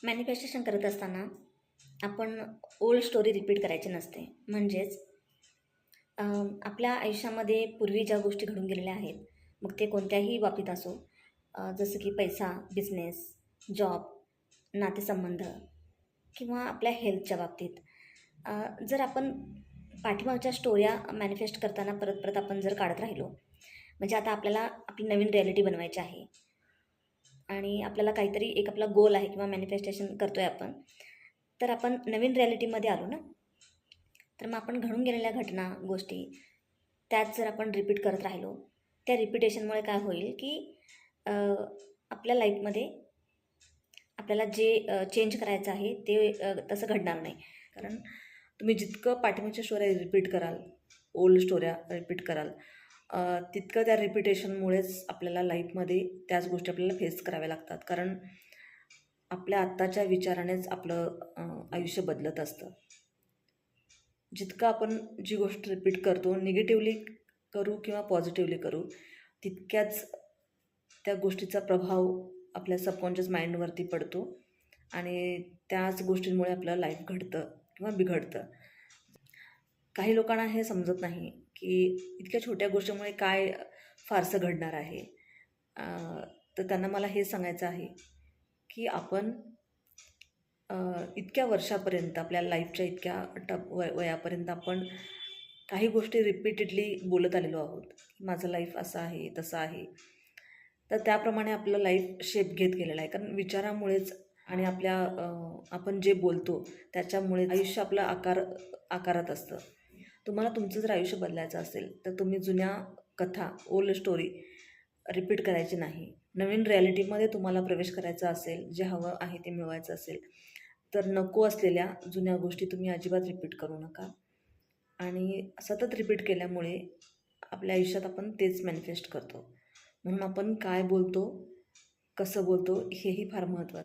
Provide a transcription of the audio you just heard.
Manifestation करत असताना आपण ओल्ड स्टोरी रिपीट करायची नसते. म्हणजेच आपल्या आयुष्यामध्ये पूर्वी ज्या गोष्टी घडून गेलेल्या आहेत, मग ते कोणत्याही बाबतीत असो, जसं की पैसा, बिझनेस, जॉब, नातेसंबंध किंवा आपल्या हेल्थच्या बाबतीत. जर आपण पाठीमागच्या स्टोऱ्या मॅनिफेस्ट करताना परत परत आपण जर काढत राहिलो, म्हणजे आता आपल्याला आपली नवीन रिॲलिटी बनवायची आहे आणि आपल्याला काहीतरी एक आपला गोल आहे किंवा मॅनिफेस्टेशन करतोय आपण, तर आपण नवीन रिॲलिटीमध्ये आलो ना, तर मग आपण घडून गेलेल्या घटना, गोष्टी त्याच जर आपण रिपीट करत राहिलो, त्या रिपिटेशनमुळे काय होईल की अ, आपल्या लाईफमध्ये आपल्याला जे चेंज करायचं आहे ते तसं घडणार नाही. कारण तुम्ही जितकं पाठीमागच्या स्टोऱ्या रिपीट कराल, ओल्ड स्टोऱ्या रिपीट कराल, तितकं त्या रिपिटेशनमुळेच आपल्याला लाईफमध्ये त्याच गोष्टी आपल्याला फेस कराव्या लागतात. कारण आपल्या आत्ताच्या विचारानेच आपलं आयुष्य बदलत असतं. जितकं आपण जी गोष्ट रिपीट करतो, निगेटिव्हली करू किंवा पॉझिटिव्हली करू, तितक्याच त्या गोष्टीचा प्रभाव आपल्या सबकॉन्शियस माइंडवरती पडतो आणि त्याच गोष्टींमुळे आपलं लाईफ घडतं किंवा बिघडतं. काही लोकांना हे समजत नाही की इतक्या छोट्या गोष्टीमुळे काय फारसं घडणार आहे. तर त्यांना मला हे सांगायचं आहे की आपण इतक्या वर्षापर्यंत आपल्या लाईफच्या इतक्या वयापर्यंत आपण काही गोष्टी रिपीटेडली बोलत आलेलो आहोत. माझं लाईफ असं आहे, तसं आहे. तर त्याप्रमाणे आपलं लाईफ शेप घेत गेलेलं आहे. कारण विचारामुळेच आणि आपल्या आपण जे बोलतो त्याच्यामुळे आयुष्य आपलं आकारात असतं. तुम्हाला तुमचं जर आयुष्य बदलायचं असेल तर तुम्ही जुन्या कथा, ओल्ड स्टोरी रिपीट करायची नाही. नवीन रिॲलिटीमध्ये तुम्हाला प्रवेश करायचा असेल, जे हवं आहे ते मिळवायचं असेल, तर नको असलेल्या जुन्या गोष्टी तुम्ही अजिबात रिपीट करू नका. आणि सतत रिपीट केल्यामुळे आपल्या आयुष्यात आपण तेच मॅनिफेस्ट करतो. म्हणून आपण काय बोलतो, कसं बोलतो हेही फार महत्त्वाचं.